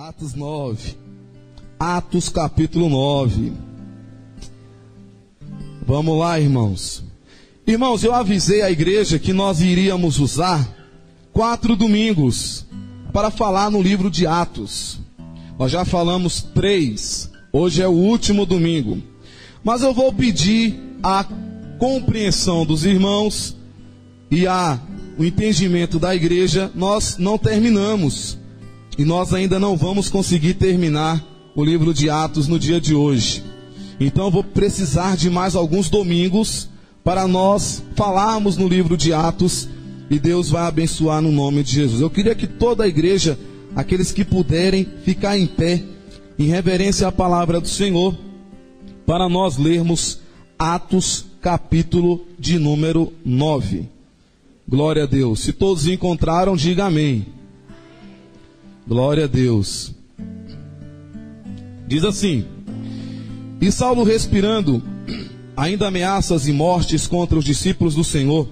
Atos 9. Atos capítulo 9. Vamos lá, irmãos. Irmãos, eu avisei a igreja que nós iríamos usar 4 domingos para falar no livro de Atos. Nós já falamos 3. Hoje é o último domingo. Mas eu vou pedir a compreensão dos irmãos e o entendimento da igreja. Nós não terminamos. E nós ainda não vamos conseguir terminar o livro de Atos no dia de hoje. Então eu vou precisar de mais alguns domingos para nós falarmos no livro de Atos. E Deus vai abençoar no nome de Jesus. Eu queria que toda a igreja, aqueles que puderem, ficar em pé, em reverência à palavra do Senhor, para nós lermos Atos capítulo de número 9. Glória a Deus. Se todos encontraram, diga amém. Glória a Deus. Diz assim: E Saulo, respirando ainda ameaças e mortes contra os discípulos do Senhor,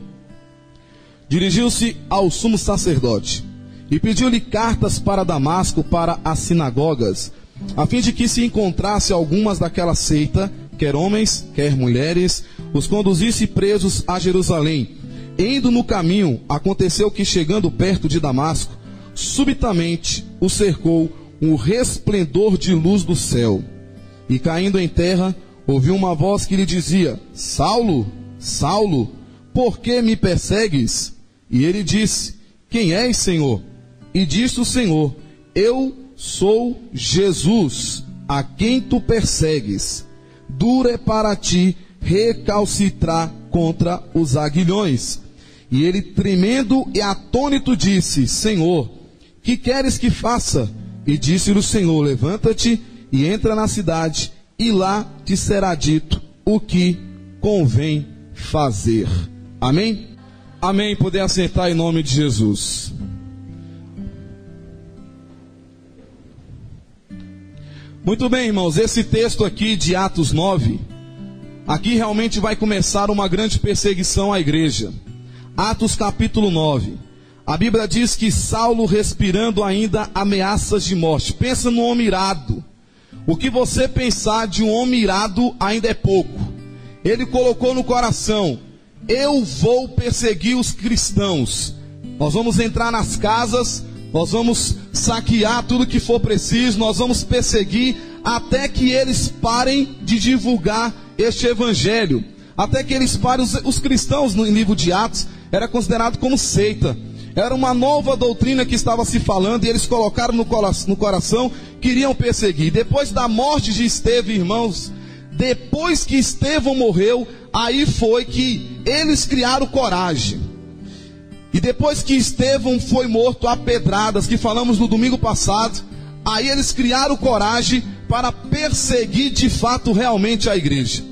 dirigiu-se ao sumo sacerdote e pediu-lhe cartas para Damasco, para as sinagogas, a fim de que se encontrasse algumas daquela seita, quer homens, quer mulheres, os conduzisse presos a Jerusalém. E indo no caminho, aconteceu que, chegando perto de Damasco, subitamente o cercou um resplendor de luz do céu. E caindo em terra, ouviu uma voz que lhe dizia: Saulo, Saulo, por que me persegues? E ele disse: Quem és, Senhor? E disse o Senhor: Eu sou Jesus, a quem tu persegues. Duro é para ti recalcitrar contra os aguilhões. E ele, tremendo e atônito, disse: Senhor, que queres que faça? E disse-lhe o Senhor: Levanta-te e entra na cidade, e lá te será dito o que convém fazer. Amém? Amém. Poder assentar em nome de Jesus. Muito bem, irmãos, esse texto aqui de Atos 9, aqui realmente vai começar uma grande perseguição à igreja. Atos capítulo 9. A Bíblia diz que Saulo, respirando ainda ameaças de morte. Pensa no homem irado. O que você pensar de um homem irado ainda é pouco. Ele colocou no coração: eu vou perseguir os cristãos. Nós vamos entrar nas casas, nós vamos saquear tudo que for preciso, nós vamos perseguir até que eles parem de divulgar este evangelho. Até que eles parem. Os cristãos no livro de Atos era considerado como seita. Era uma nova doutrina que estava se falando, e eles colocaram no coração, queriam perseguir. Depois da morte de Estevão, irmãos, depois que Estevão morreu, aí foi que eles criaram coragem. E depois que Estevão foi morto a pedradas, que falamos no domingo passado, aí eles criaram coragem para perseguir de fato realmente a igreja.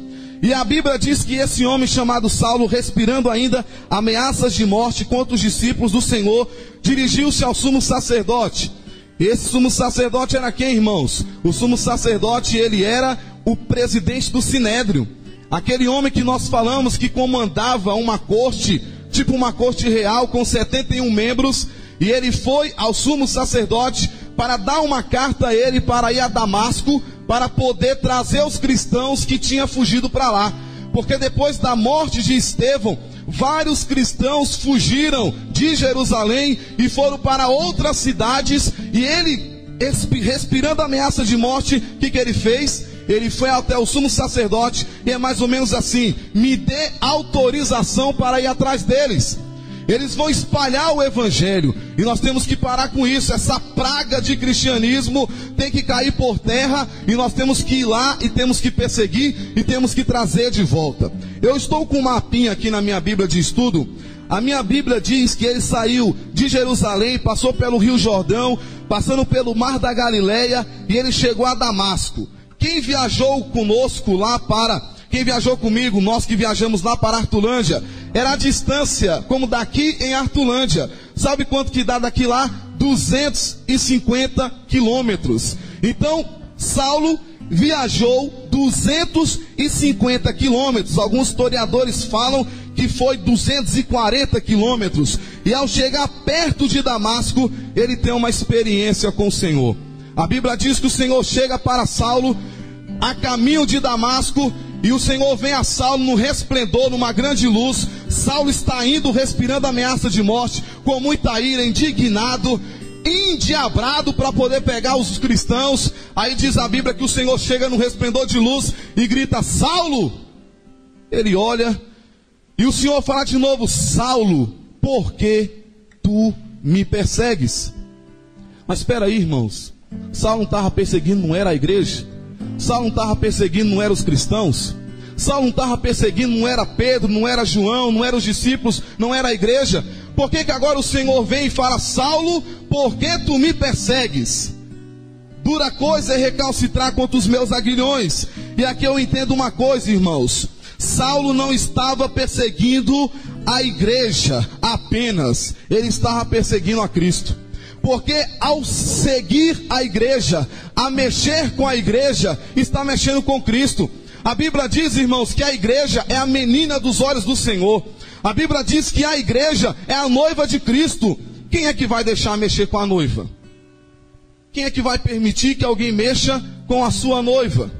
E a Bíblia diz que esse homem chamado Saulo, respirando ainda ameaças de morte contra os discípulos do Senhor, dirigiu-se ao sumo sacerdote. Esse sumo sacerdote era quem, irmãos? O sumo sacerdote, ele era o presidente do Sinédrio. Aquele homem que nós falamos que comandava uma corte, tipo uma corte real com 71 membros. E ele foi ao sumo sacerdote para dar uma carta a ele para ir a Damasco, para poder trazer os cristãos que tinham fugido para lá. Porque depois da morte de Estevão, vários cristãos fugiram de Jerusalém e foram para outras cidades. E ele, respirando ameaça de morte, o que ele fez? Ele foi até o sumo sacerdote, e é mais ou menos assim: me dê autorização para ir atrás deles. Eles vão espalhar o evangelho, e nós temos que parar com isso. Essa praga de cristianismo tem que cair por terra, e nós temos que ir lá, e temos que perseguir, e temos que trazer de volta. Eu estou com um mapinha aqui na minha Bíblia de estudo. A minha Bíblia diz que ele saiu de Jerusalém, passou pelo Rio Jordão, passando pelo Mar da Galileia, e ele chegou a Damasco. Quem viajou conosco lá quem viajou comigo, nós que viajamos lá para Artulândia, era a distância, como daqui em Artulândia. Sabe quanto que dá daqui lá? 250 quilômetros. Então, Saulo viajou 250 quilômetros. Alguns historiadores falam que foi 240 quilômetros. E ao chegar perto de Damasco, ele tem uma experiência com o Senhor. A Bíblia diz que o Senhor chega para Saulo a caminho de Damasco, e o Senhor vem a Saulo no resplendor, numa grande luz. Saulo está indo, respirando ameaça de morte, com muita ira, indignado, endiabrado para poder pegar os cristãos. Aí diz a Bíblia que o Senhor chega no resplendor de luz e grita: Saulo! Ele olha e o Senhor fala de novo: Saulo, por que tu me persegues? Mas espera aí, irmãos, Saulo não estava perseguindo, não era a igreja? Saulo não estava perseguindo, não eram os cristãos? Saulo não estava perseguindo, não era Pedro, não era João, não eram os discípulos, não era a igreja? Por que agora o Senhor vem e fala: Saulo, por que tu me persegues? Dura coisa é recalcitrar contra os meus aguilhões. E aqui eu entendo uma coisa, irmãos: Saulo não estava perseguindo a igreja apenas, ele estava perseguindo a Cristo. Porque ao seguir a igreja, a mexer com a igreja, está mexendo com Cristo. A Bíblia diz, irmãos, que a igreja é a menina dos olhos do Senhor. A Bíblia diz que a igreja é a noiva de Cristo. Quem é que vai deixar mexer com a noiva? Quem é que vai permitir que alguém mexa com a sua noiva?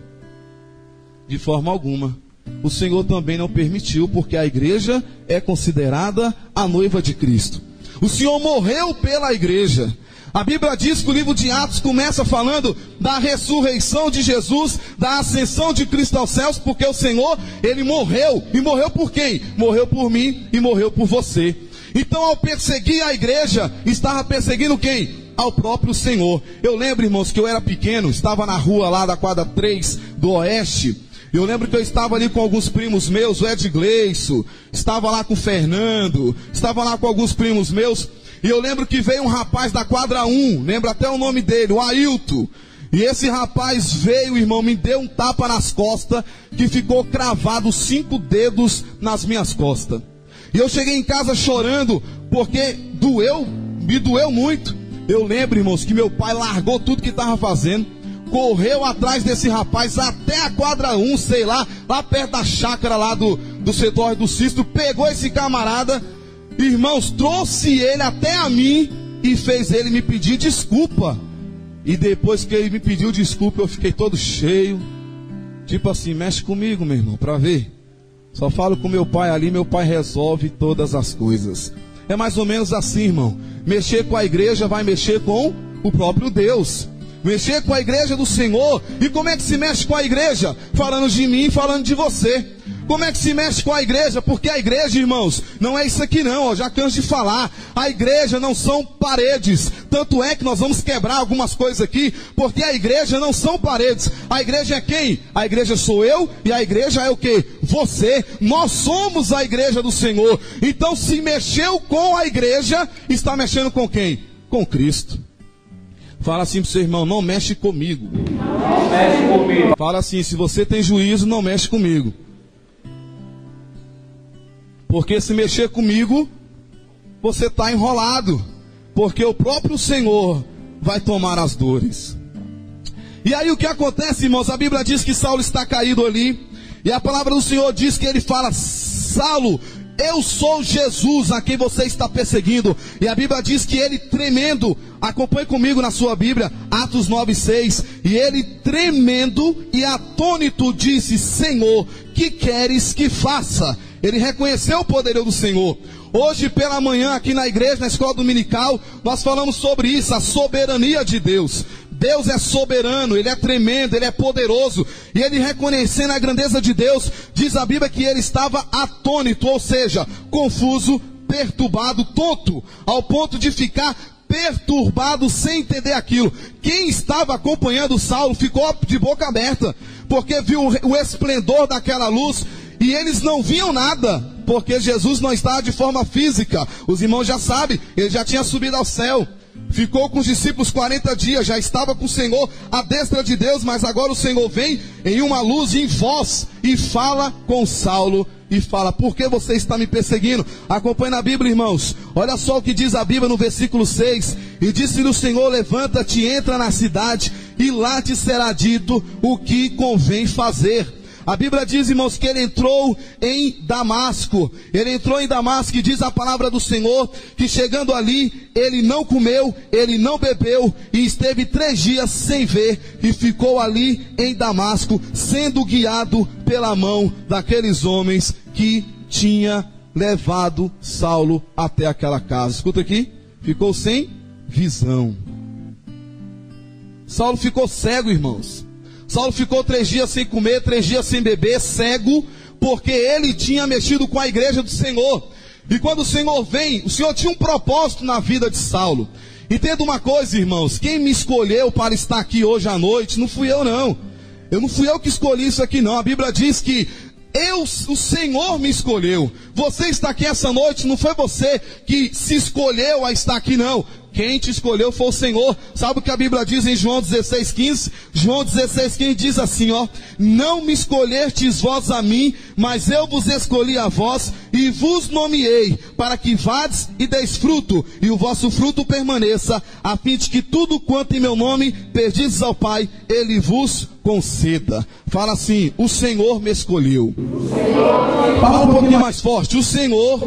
De forma alguma. O Senhor também não permitiu, porque a igreja é considerada a noiva de Cristo. O Senhor morreu pela igreja. A Bíblia diz que o livro de Atos começa falando da ressurreição de Jesus, da ascensão de Cristo aos céus, porque o Senhor, Ele morreu. E morreu por quem? Morreu por mim e morreu por você. Então, ao perseguir a igreja, estava perseguindo quem? Ao próprio Senhor. Eu lembro, irmãos, que eu era pequeno, estava na rua lá da quadra 3 do Oeste. Eu lembro que eu estava ali com alguns primos meus, o Ed Gleison, estava lá com o Fernando, estava lá com alguns primos meus, e eu lembro que veio um rapaz da quadra 1, lembro até o nome dele, o Ailton, e esse rapaz veio, irmão, me deu um tapa nas costas, que ficou cravado 5 dedos nas minhas costas. E eu cheguei em casa chorando, porque me doeu muito. Eu lembro, irmãos, que meu pai largou tudo que estava fazendo, correu atrás desse rapaz até a quadra 1, sei lá perto da chácara lá do setor do Cisto, pegou esse camarada, irmãos, trouxe ele até a mim e fez ele me pedir desculpa. E depois que ele me pediu desculpa, eu fiquei todo cheio, tipo assim: mexe comigo, meu irmão, pra ver. Só falo com meu pai ali, meu pai resolve todas as coisas. É mais ou menos assim, irmão. Mexer com a igreja vai mexer com o próprio Deus. Mexer com a igreja do Senhor. E como é que se mexe com a igreja? Falando de mim, falando de você. Como é que se mexe com a igreja? Porque a igreja, irmãos, não é isso aqui não, já canso de falar. A igreja não são paredes. Tanto é que nós vamos quebrar algumas coisas aqui, porque a igreja não são paredes. A igreja é quem? A igreja sou eu, e a igreja é o quê? Você. Nós somos a igreja do Senhor. Então, se mexeu com a igreja, está mexendo com quem? Com Cristo. Fala assim pro seu irmão: não mexe comigo. Não mexe comigo. Fala assim: se você tem juízo, não mexe comigo. Porque se mexer comigo, você está enrolado. Porque o próprio Senhor vai tomar as dores. E aí o que acontece, irmãos? A Bíblia diz que Saulo está caído ali. E a palavra do Senhor diz que ele fala: Saulo, eu sou Jesus a quem você está perseguindo. E a Bíblia diz que ele tremendo, acompanhe comigo na sua Bíblia, Atos 9:6. E ele tremendo e atônito disse: Senhor, que queres que faça? Ele reconheceu o poderio do Senhor. Hoje pela manhã aqui na igreja, na escola dominical, nós falamos sobre isso, a soberania de Deus. Deus é soberano, Ele é tremendo, Ele é poderoso. E ele, reconhecendo a grandeza de Deus, diz a Bíblia que ele estava atônito, ou seja, confuso, perturbado, tonto, ao ponto de ficar perturbado sem entender aquilo. Quem estava acompanhando Saulo ficou de boca aberta, porque viu o esplendor daquela luz. E eles não viam nada, porque Jesus não estava de forma física. Os irmãos já sabem, ele já tinha subido ao céu. Ficou com os discípulos 40 dias, já estava com o Senhor à destra de Deus. Mas agora o Senhor vem em uma luz, em voz, e fala com Saulo. E fala: por que você está me perseguindo? Acompanhe na Bíblia, irmãos. Olha só o que diz a Bíblia no versículo 6. E disse-lhe o Senhor: levanta-te, entra na cidade, e lá te será dito o que convém fazer. A Bíblia diz, irmãos, que ele entrou em Damasco. Ele entrou em Damasco e diz a palavra do Senhor que chegando ali, ele não comeu, ele não bebeu e esteve 3 dias sem ver e ficou ali em Damasco, sendo guiado pela mão daqueles homens que tinha levado Saulo até aquela casa. Escuta aqui, ficou sem visão. Saulo ficou cego, irmãos. Saulo ficou 3 dias sem comer, 3 dias sem beber, cego, porque ele tinha mexido com a igreja do Senhor. E quando o Senhor vem, o Senhor tinha um propósito na vida de Saulo. Entenda uma coisa, irmãos, quem me escolheu para estar aqui hoje à noite, não fui eu não. Não fui eu que escolhi isso aqui não. A Bíblia diz que o Senhor me escolheu. Você está aqui essa noite, não foi você que se escolheu a estar aqui não. Quem te escolheu foi o Senhor. Sabe o que a Bíblia diz em João 16,15? João 16,15 diz assim, ó: não me escolhestes vós a mim, mas eu vos escolhi a vós e vos nomeei, para que vades e deis fruto, e o vosso fruto permaneça, a fim de que tudo quanto em meu nome pedizes ao Pai, Ele vos conceda. Fala assim: o Senhor me escolheu. Fala um pouquinho mais forte: o Senhor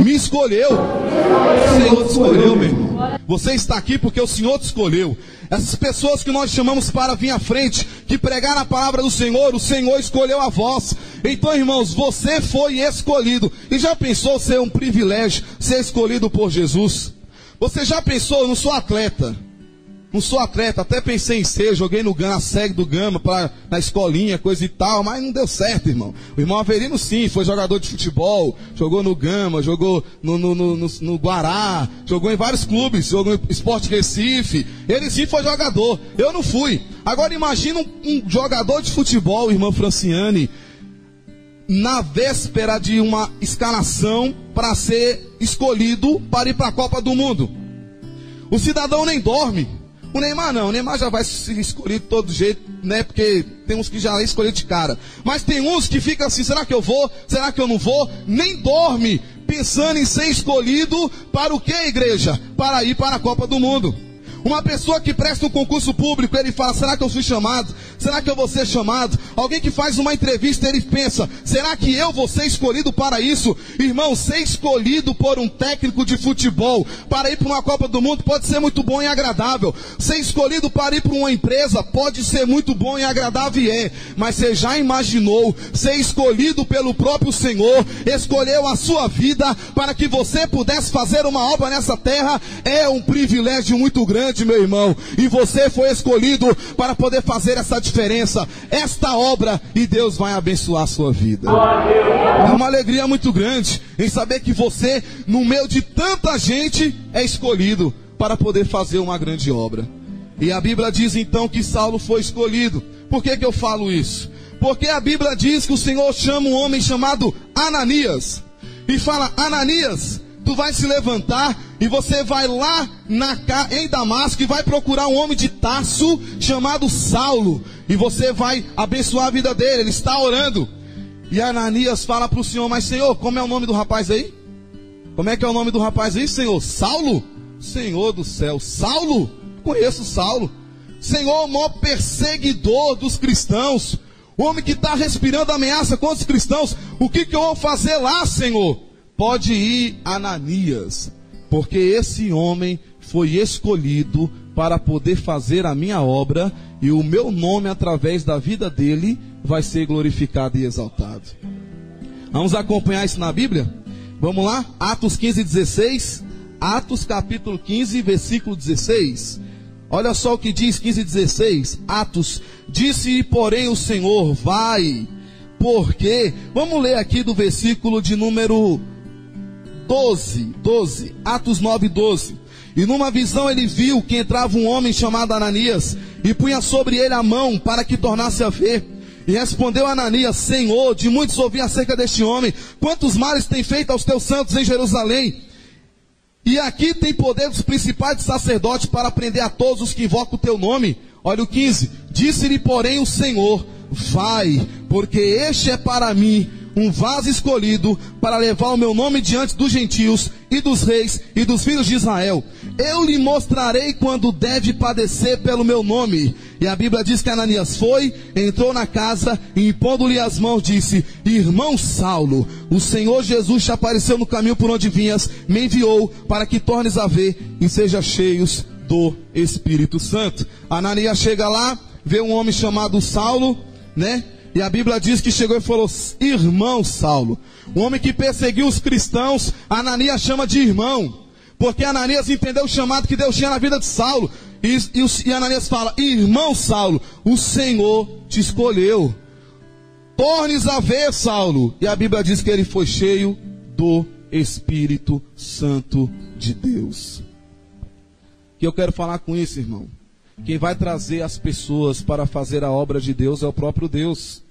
me escolheu. O Senhor te escolheu, meu irmão. Você está aqui porque o Senhor te escolheu. Essas pessoas que nós chamamos para vir à frente, que pregaram a palavra do Senhor, o Senhor escolheu a vós. Então, irmãos, você foi escolhido. E já pensou ser um privilégio ser escolhido por Jesus? Você já pensou? Eu não sou atleta. Não sou atleta, até pensei em ser, joguei no Gama, segue do Gama, na escolinha, coisa e tal, mas não deu certo, irmão. O irmão Averino sim, foi jogador de futebol, jogou no Gama, jogou no Guará, jogou em vários clubes, jogou no Sport Recife. Ele sim foi jogador, eu não fui. Agora imagina um jogador de futebol, irmã Franciane, na véspera de uma escalação para ser escolhido para ir para a Copa do Mundo. O cidadão nem dorme. O Neymar não, o Neymar já vai se escolher de todo jeito, né? Porque tem uns que já é escolhido de cara. Mas tem uns que ficam assim: será que eu vou? Será que eu não vou? Nem dorme, pensando em ser escolhido para o que, igreja? Para ir para a Copa do Mundo. Uma pessoa que presta um concurso público, ele fala: será que eu fui chamado? Será que eu vou ser chamado? Alguém que faz uma entrevista, ele pensa: será que eu vou ser escolhido para isso? Irmão, ser escolhido por um técnico de futebol para ir para uma Copa do Mundo pode ser muito bom e agradável. Ser escolhido para ir para uma empresa pode ser muito bom e agradável, e é. Mas você já imaginou ser escolhido pelo próprio Senhor? Escolheu a sua vida para que você pudesse fazer uma obra nessa terra. É um privilégio muito grande, meu irmão, e você foi escolhido para poder fazer essa diferença, esta obra, e Deus vai abençoar a sua vida. É uma alegria muito grande em saber que você, no meio de tanta gente, é escolhido para poder fazer uma grande obra. E a Bíblia diz então que Saulo foi escolhido. Por que eu falo isso? Porque a Bíblia diz que o Senhor chama um homem chamado Ananias e fala: Ananias, tu vai se levantar e você vai lá em Damasco e vai procurar um homem de Tarso chamado Saulo. E você vai abençoar a vida dele, ele está orando. E Ananias fala para o Senhor: mas Senhor, como é o nome do rapaz aí? Como é que é o nome do rapaz aí, Senhor? Saulo? Senhor do céu, Saulo? Conheço Saulo. Senhor, o maior perseguidor dos cristãos. O homem que está respirando ameaça contra os cristãos. O que eu vou fazer lá, Senhor? Pode ir, Ananias, porque esse homem foi escolhido para poder fazer a minha obra, e o meu nome, através da vida dele, vai ser glorificado e exaltado. Vamos acompanhar isso na Bíblia? Vamos lá? Atos 15:16. Atos capítulo 15, versículo 16. Olha só o que diz 15:16. Atos: disse, porém, o Senhor: vai, porque... Vamos ler aqui do versículo de número 12, Atos 9:12. E numa visão ele viu que entrava um homem chamado Ananias, e punha sobre ele a mão para que tornasse a ver. E respondeu Ananias: Senhor, de muitos ouvi acerca deste homem, quantos males tem feito aos teus santos em Jerusalém. E aqui tem poder dos principais dos sacerdotes para prender a todos os que invocam o teu nome. Olha o 15. Disse-lhe, porém, o Senhor: vai, porque este é para mim um vaso escolhido para levar o meu nome diante dos gentios e dos reis e dos filhos de Israel. Eu lhe mostrarei quando deve padecer pelo meu nome. E a Bíblia diz que Ananias foi, entrou na casa e, impondo-lhe as mãos, disse: irmão Saulo, o Senhor Jesus te apareceu no caminho por onde vinhas, me enviou para que tornes a ver e sejam cheios do Espírito Santo. Ananias chega lá, vê um homem chamado Saulo, né? E a Bíblia diz que chegou e falou: irmão Saulo. O homem que perseguiu os cristãos, Ananias chama de irmão, porque Ananias entendeu o chamado que Deus tinha na vida de Saulo. E Ananias fala: irmão Saulo, o Senhor te escolheu, tornes a ver, Saulo. E a Bíblia diz que ele foi cheio do Espírito Santo de Deus. Que eu quero falar com isso, irmão. Quem vai trazer as pessoas para fazer a obra de Deus é o próprio Deus.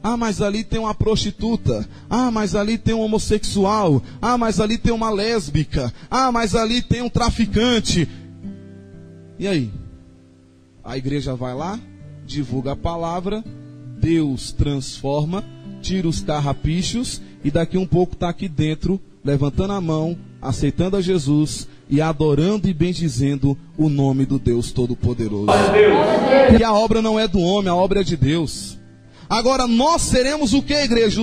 Ah, mas ali tem uma prostituta. Ah, mas ali tem um homossexual. Ah, mas ali tem uma lésbica. Ah, mas ali tem um traficante. E aí? A igreja vai lá, divulga a palavra, Deus transforma, tira os carrapichos e daqui um pouco está aqui dentro, levantando a mão, aceitando a Jesus e adorando e bendizendo o nome do Deus Todo-Poderoso. Porque a obra não é do homem, a obra é de Deus. Agora nós seremos o que, igreja?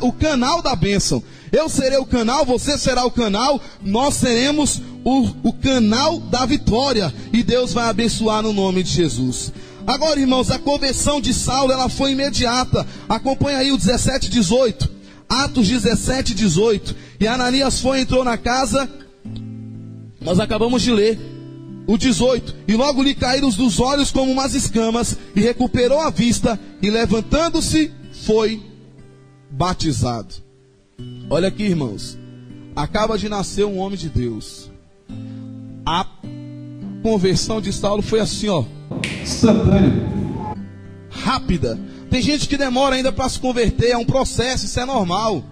O canal da bênção. Eu serei o canal, você será o canal, nós seremos o canal da vitória. E Deus vai abençoar no nome de Jesus. Agora, irmãos, a conversão de Saulo, ela foi imediata. Acompanha aí o 17, 18. Atos 17, 18. E Ananias foi, entrou na casa. Nós acabamos de ler o 18. E logo lhe caíram dos olhos como umas escamas, e recuperou a vista, e levantando-se, foi batizado. Olha aqui, irmãos. Acaba de nascer um homem de Deus. A conversão de Saulo foi assim, ó, instantânea, rápida. Tem gente que demora ainda para se converter, é um processo, isso é normal.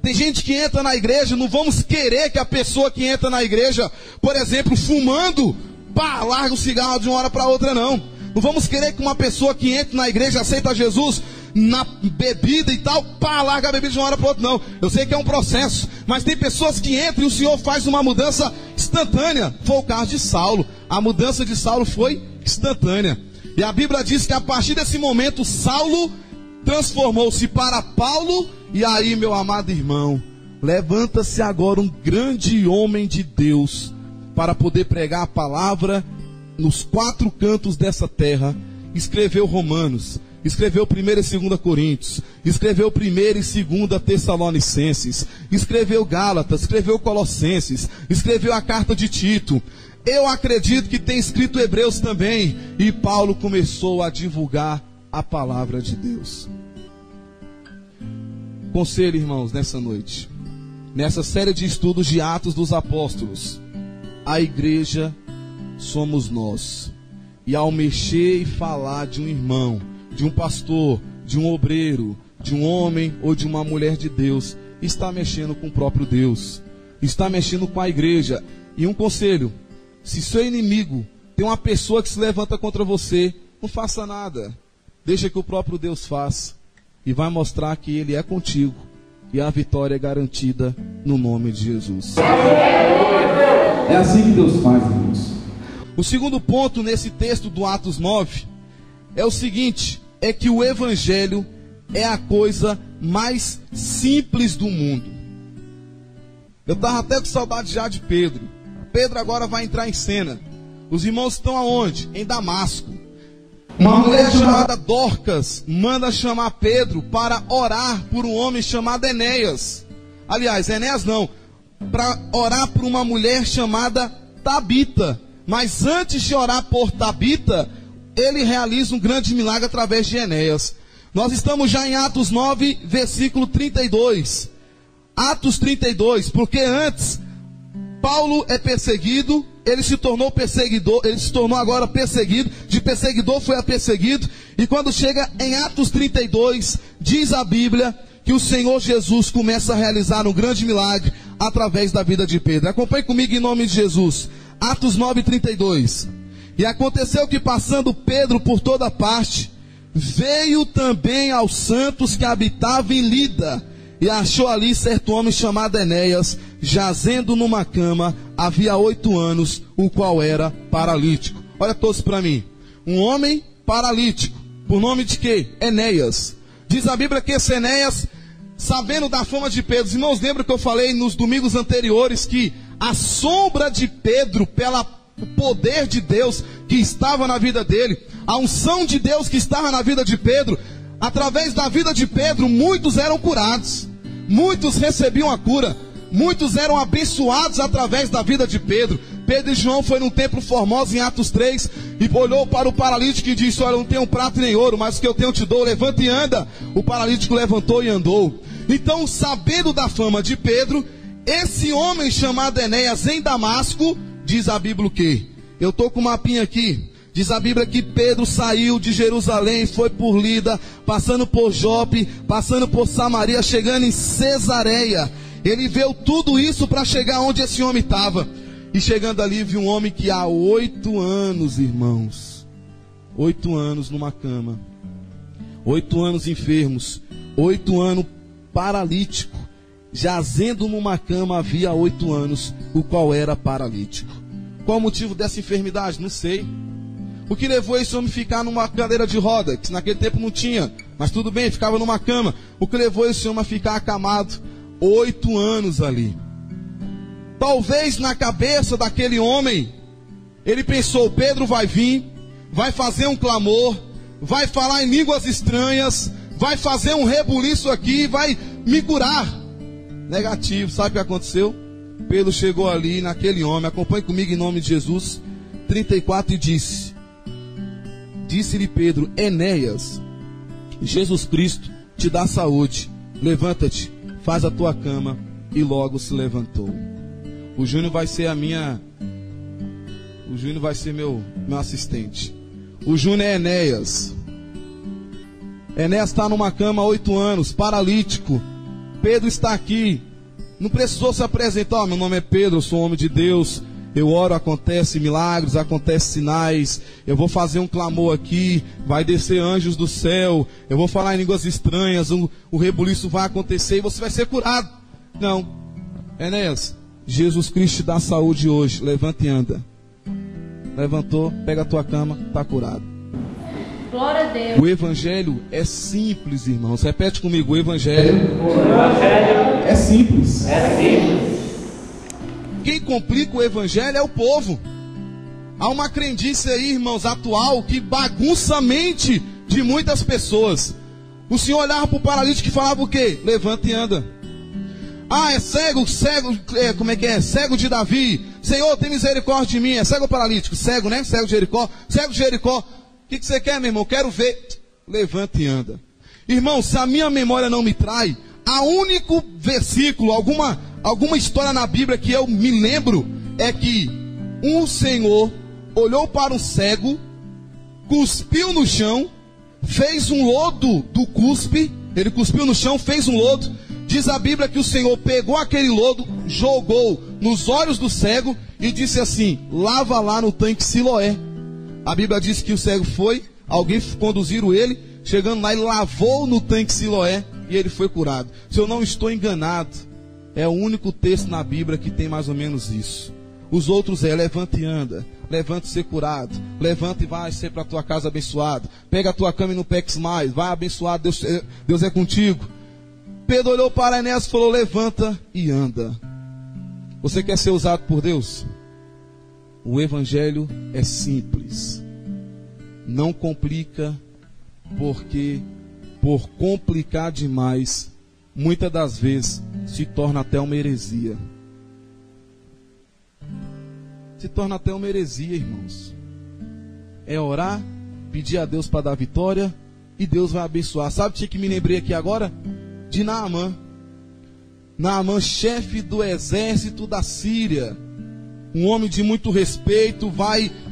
Tem gente que entra na igreja, não vamos querer que a pessoa que entra na igreja, por exemplo, fumando, pá, larga o cigarro de uma hora para outra, não. Não vamos querer que uma pessoa que entra na igreja, aceita Jesus na bebida e tal, pá, larga a bebida de uma hora para outra, não. Eu sei que é um processo, mas tem pessoas que entram e o Senhor faz uma mudança instantânea. Foi o caso de Saulo. A mudança de Saulo foi instantânea. E a Bíblia diz que a partir desse momento, Saulo transformou-se para Paulo. E aí, meu amado irmão, levanta-se agora um grande homem de Deus para poder pregar a palavra nos quatro cantos dessa terra. Escreveu Romanos, escreveu 1 e 2 Coríntios, escreveu 1 e 2 Tessalonicenses, escreveu Gálatas, escreveu Colossenses, escreveu a carta de Tito. Eu acredito que tem escrito Hebreus também. E Paulo começou a divulgar a palavra de Deus. Conselho, irmãos, nessa noite, nessa série de estudos de Atos dos Apóstolos, a igreja somos nós. E ao mexer e falar de um irmão, de um pastor, de um obreiro, de um homem ou de uma mulher de Deus, está mexendo com o próprio Deus, está mexendo com a igreja. E um conselho: se seu inimigo tem uma pessoa que se levanta contra você, não faça nada, deixa que o próprio Deus faça. E vai mostrar que Ele é contigo. E a vitória é garantida no nome de Jesus. É assim que Deus faz, irmãos. O segundo ponto nesse texto do Atos 9 é o seguinte: é que o Evangelho é a coisa mais simples do mundo. Eu estava até com saudade já de Pedro. Pedro agora vai entrar em cena. Os irmãos estão aonde? Em Damasco. Uma mulher chamada Dorcas manda chamar Pedro para orar por um homem chamado Enéas. Aliás, Enéas não, para orar por uma mulher chamada Tabita. Mas antes de orar por Tabita, ele realiza um grande milagre através de Enéas. Nós estamos já em Atos 9, versículo 32. Atos 32, porque antes Paulo é perseguido, ele se tornou perseguidor, ele se tornou agora perseguido, de perseguidor foi a perseguido, e quando chega em Atos 32, diz a Bíblia que o Senhor Jesus começa a realizar um grande milagre através da vida de Pedro. Acompanhe comigo em nome de Jesus. Atos 9, 32. E aconteceu que, passando Pedro por toda parte, veio também aos santos que habitavam em Lida, e achou ali certo homem chamado Enéas, jazendo numa cama, havia 8 anos, o qual era paralítico. Olha todos para mim. Um homem paralítico, por nome de quê? Enéas. Diz a Bíblia que esse Enéas, sabendo da fama de Pedro, os irmãos lembram que eu falei nos domingos anteriores que a sombra de Pedro, pelo poder de Deus que estava na vida dele, a unção de Deus que estava na vida de Pedro, através da vida de Pedro, muitos eram curados, muitos recebiam a cura, muitos eram abençoados através da vida de Pedro. Pedro e João foi num templo Formosa em Atos 3 e olhou para o paralítico e disse: olha, eu não tenho prata nem ouro, mas o que eu tenho eu te dou, levanta e anda. O paralítico levantou e andou. Então, sabendo da fama de Pedro, esse homem chamado Enéas em Damasco, diz a Bíblia o quê? Eu estou com o mapinha aqui. Diz a Bíblia que Pedro saiu de Jerusalém, foi por Lida, passando por Jope, passando por Samaria, chegando em Cesareia. Ele viu tudo isso para chegar onde esse homem estava. E chegando ali, viu um homem que há 8 anos, irmãos, 8 anos numa cama, 8 anos enfermos, 8 anos paralítico, jazendo numa cama havia 8 anos, o qual era paralítico. Qual o motivo dessa enfermidade? Não sei. O que levou esse homem a ficar numa cadeira de roda, que naquele tempo não tinha, mas tudo bem, ficava numa cama. O que levou esse homem a ficar acamado 8 anos ali? Talvez na cabeça daquele homem, ele pensou: Pedro vai vir, vai fazer um clamor, vai falar em línguas estranhas, vai fazer um rebuliço aqui, vai me curar. Negativo. Sabe o que aconteceu? Pedro chegou ali naquele homem, acompanhe comigo em nome de Jesus, 34, e disse-lhe Pedro: Enéas, Jesus Cristo te dá saúde, levanta-te, faz a tua cama. E logo se levantou. O Júnior vai ser meu assistente. O Júnior é Enéas. Enéas está numa cama há 8 anos, paralítico. Pedro está aqui. Não precisou se apresentar: meu nome é Pedro, eu sou um homem de Deus, eu oro, acontece milagres, acontece sinais, eu vou fazer um clamor aqui, vai descer anjos do céu, eu vou falar em línguas estranhas, o rebuliço vai acontecer e você vai ser curado. Não. Enéas, Jesus Cristo te dá saúde hoje, levanta e anda. Levantou, pega a tua cama, está curado. Glória a Deus. O evangelho é simples, irmãos. Repete comigo: o evangelho É simples. Quem complica o evangelho é o povo. Há uma crendice aí, irmãos, atual, que bagunça a mente de muitas pessoas. O Senhor olhava para o paralítico e falava o quê? Levanta e anda. Ah, é cego, como é que é? Cego de Davi. Senhor, tem misericórdia de mim. É cego ou paralítico? Cego, né? Cego de Jericó. Cego de Jericó. O que você quer, meu irmão? Quero ver. Levanta e anda. Irmão, se a minha memória não me trai, há único versículo, alguma história na Bíblia que eu me lembro, é que um Senhor olhou para um cego, cuspiu no chão, fez um lodo do cuspe. Ele cuspiu no chão, fez um lodo. Diz a Bíblia que o Senhor pegou aquele lodo, jogou nos olhos do cego e disse assim: lava lá no tanque Siloé. A Bíblia diz que o cego foi, alguém conduziram ele, chegando lá, ele lavou no tanque Siloé e ele foi curado. Se eu não estou enganado, é o único texto na Bíblia que tem mais ou menos isso. Os outros é: levanta e anda, levanta e ser curado, levanta e vai ser para a tua casa abençoado, pega a tua cama e não peques mais, vai abençoado, Deus é contigo. Pedro olhou para Enéas e falou: levanta e anda. Você quer ser usado por Deus? O evangelho é simples. Não complica, porque por complicar demais, muitas das vezes se torna até uma heresia. Se torna até uma heresia, irmãos. É orar, pedir a Deus para dar vitória e Deus vai abençoar. Sabe o que me lembrei aqui agora? De Naamã. Naamã, chefe do exército da Síria, um homem de muito respeito,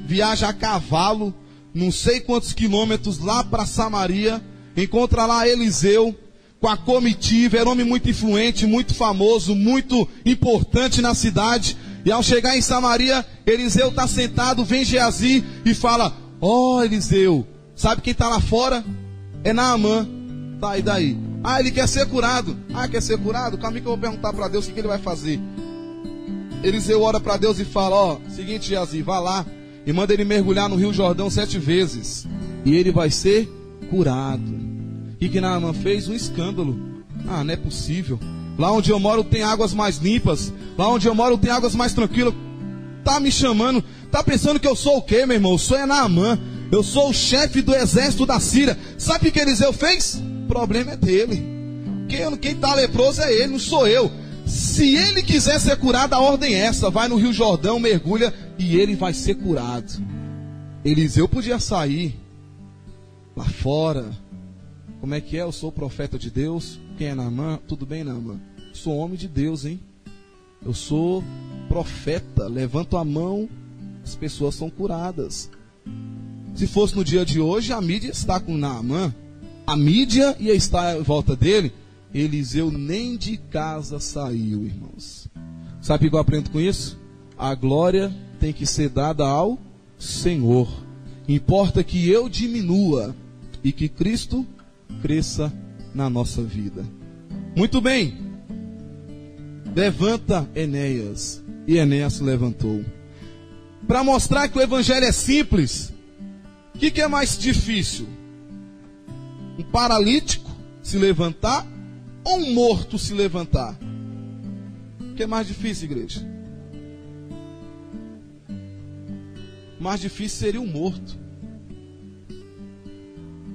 viaja a cavalo, não sei quantos quilômetros lá para Samaria, encontra lá Eliseu com a comitiva. Era um homem muito influente, muito famoso, muito importante na cidade. E ao chegar em Samaria, Eliseu está sentado, vem Geazi e fala: ó, Eliseu, sabe quem está lá fora? é Naamã. Tá, e daí? Ah, ele quer ser curado. Ah, quer ser curado? Calma aí que eu vou perguntar para Deus o que ele vai fazer. Eliseu ora para Deus e fala: ó, seguinte, Geazi, vá lá e manda ele mergulhar no Rio Jordão 7 vezes. E ele vai ser curado. E que Naamã fez? Um escândalo. Ah, não é possível. Lá onde eu moro tem águas mais limpas. Lá onde eu moro tem águas mais tranquilas. Tá me chamando. Tá pensando que eu sou o quê, meu irmão? Eu sou Naamã. Eu sou o chefe do exército da Síria. Sabe o que Eliseu fez? O problema é dele. Quem está leproso é ele, não sou eu. Se ele quiser ser curado, a ordem é essa: vai no Rio Jordão, mergulha e ele vai ser curado. Eliseu podia sair lá fora. Como é que é? Eu sou o profeta de Deus. Quem é Naamã? Tudo bem, Naamã? Sou homem de Deus, hein? Eu sou profeta. Levanto a mão, as pessoas são curadas. Se fosse no dia de hoje, a mídia está com Naamã. A mídia ia estar em volta dele. Eliseu nem de casa saiu, irmãos. Sabe o que eu aprendo com isso? A glória tem que ser dada ao Senhor. Importa que eu diminua e que Cristo cresça na nossa vida. Muito bem. Levanta Enéas. E Enéas se levantou. Para mostrar que o evangelho é simples, o que é mais difícil? Um paralítico se levantar ou um morto se levantar? O que é mais difícil, igreja? Mais difícil seria o morto.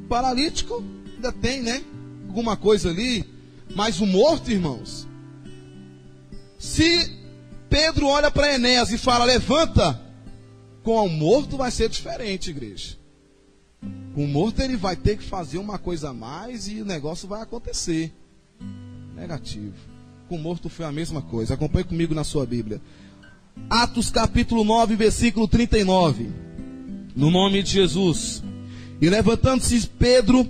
O paralítico ainda tem, né? Alguma coisa ali. Mas o morto, irmãos, se Pedro olha para Enéas e fala: levanta, com o morto vai ser diferente, igreja. Com o morto ele vai ter que fazer uma coisa a mais e o negócio vai acontecer. Negativo. Com o morto foi a mesma coisa. Acompanhe comigo na sua Bíblia. Atos capítulo 9, versículo 39. No nome de Jesus. E levantando-se Pedro,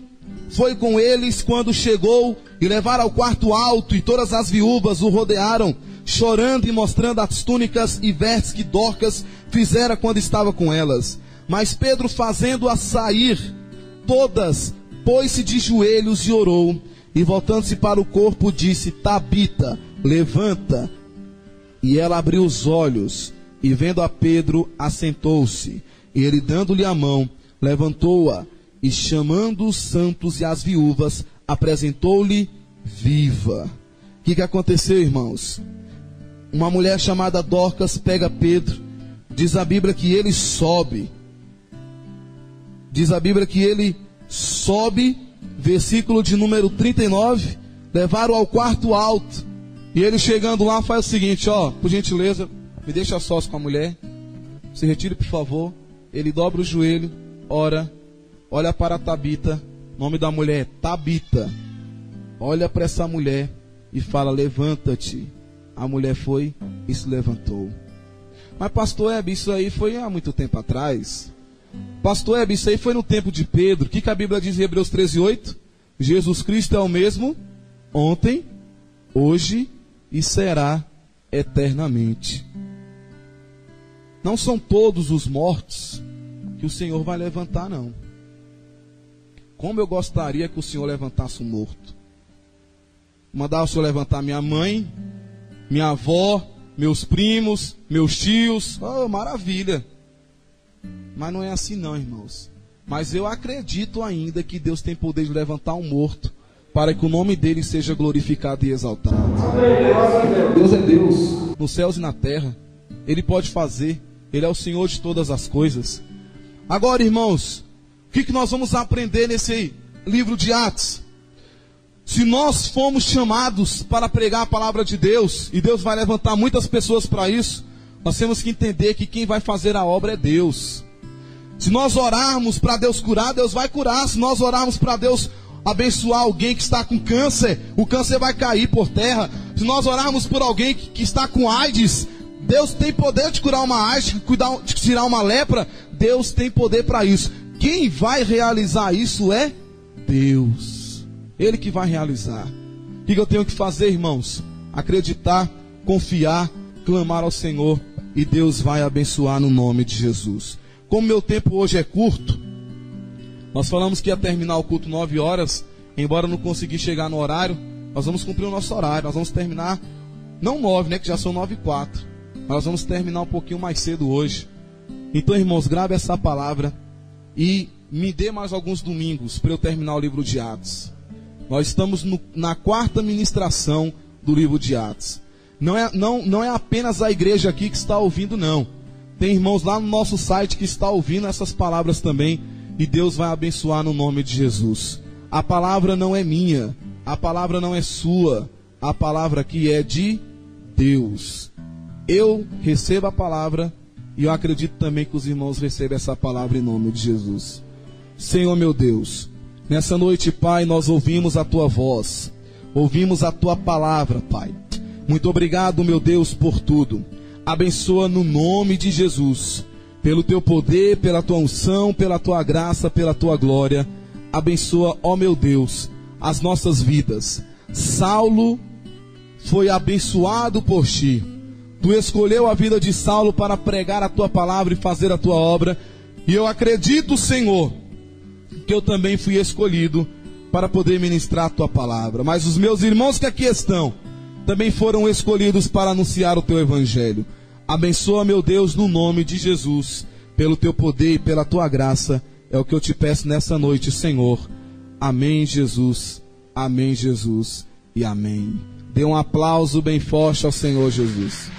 foi com eles quando chegou, e levaram ao quarto alto, e todas as viúvas o rodearam, chorando e mostrando as túnicas e vestes que Dorcas fizera quando estava com elas. Mas Pedro, fazendo-a sair todas, pôs-se de joelhos e orou, e voltando-se para o corpo, disse: Tabita, levanta. E ela abriu os olhos, e vendo a Pedro, assentou-se. E ele, dando-lhe a mão, levantou-a, e chamando os santos e as viúvas, apresentou-lhe viva. O que aconteceu, irmãos? Uma mulher chamada Dorcas pega Pedro. Diz a Bíblia que ele sobe. Diz a Bíblia que ele sobe, versículo de número 39, levaram ao quarto alto. E ele chegando lá faz o seguinte: ó, por gentileza, me deixa sós com a mulher. Se retire, por favor. Ele dobra o joelho, ora, olha para Tabita. O nome da mulher é Tabita. Olha para essa mulher e fala: levanta-te. A mulher foi e se levantou. Mas pastor Hebe, isso aí foi há muito tempo atrás. Pastor Hebe, isso aí foi no tempo de Pedro. O que a Bíblia diz em Hebreus 13:8? Jesus Cristo é o mesmo ontem, hoje e será eternamente. Não são todos os mortos que o Senhor vai levantar, não. Como eu gostaria que o Senhor levantasse um morto. Mandar o Senhor levantar minha mãe, minha avó, meus primos, meus tios. Oh, maravilha. Mas não é assim não, irmãos. Mas eu acredito ainda que Deus tem poder de levantar um morto, para que o nome dele seja glorificado e exaltado. Deus é Deus. Nos céus e na terra. Ele pode fazer. Ele é o Senhor de todas as coisas. Agora, irmãos, o que nós vamos aprender nesse livro de Atos? Se nós fomos chamados para pregar a palavra de Deus, e Deus vai levantar muitas pessoas para isso, nós temos que entender que quem vai fazer a obra é Deus. Se nós orarmos para Deus curar, Deus vai curar. Se nós orarmos para Deus abençoar alguém que está com câncer, o câncer vai cair por terra. Se nós orarmos por alguém que está com AIDS, Deus tem poder de curar uma AIDS, de tirar uma lepra. Deus tem poder para isso. Quem vai realizar isso é Deus. Ele que vai realizar. O que eu tenho que fazer, irmãos? Acreditar, confiar, clamar ao Senhor, e Deus vai abençoar no nome de Jesus. Como meu tempo hoje é curto, Nós falamos que ia terminar o culto 9 horas, embora não conseguir chegar no horário, nós vamos cumprir o nosso horário, nós vamos terminar, não 9, né, que já são 9h04, mas nós vamos terminar um pouquinho mais cedo hoje. Então, irmãos, grave essa palavra e me dê mais alguns domingos para eu terminar o livro de Atos. Nós estamos na 4ª ministração do livro de Atos. Não é apenas a igreja aqui que está ouvindo, não. Tem irmãos lá no nosso site que está ouvindo essas palavras também, e Deus vai abençoar no nome de Jesus. A palavra não é minha, a palavra não é sua, a palavra aqui é de Deus. Eu recebo a palavra e eu acredito também que os irmãos recebem essa palavra em nome de Jesus. Senhor meu Deus, nessa noite, Pai, nós ouvimos a Tua voz, ouvimos a Tua palavra, Pai. Muito obrigado, meu Deus, por tudo. Abençoa no nome de Jesus, pelo Teu poder, pela Tua unção, pela Tua graça, pela Tua glória. Abençoa, ó meu Deus, as nossas vidas. Saulo foi abençoado por Ti. Tu escolheu a vida de Saulo para pregar a Tua palavra e fazer a Tua obra. E eu acredito, Senhor, que eu também fui escolhido para poder ministrar a Tua palavra. Mas os meus irmãos que aqui estão também foram escolhidos para anunciar o Teu evangelho. Abençoa, meu Deus, no nome de Jesus, pelo Teu poder e pela Tua graça. É o que eu te peço nessa noite, Senhor. Amém, Jesus. Amém, Jesus. E amém. Dê um aplauso bem forte ao Senhor Jesus.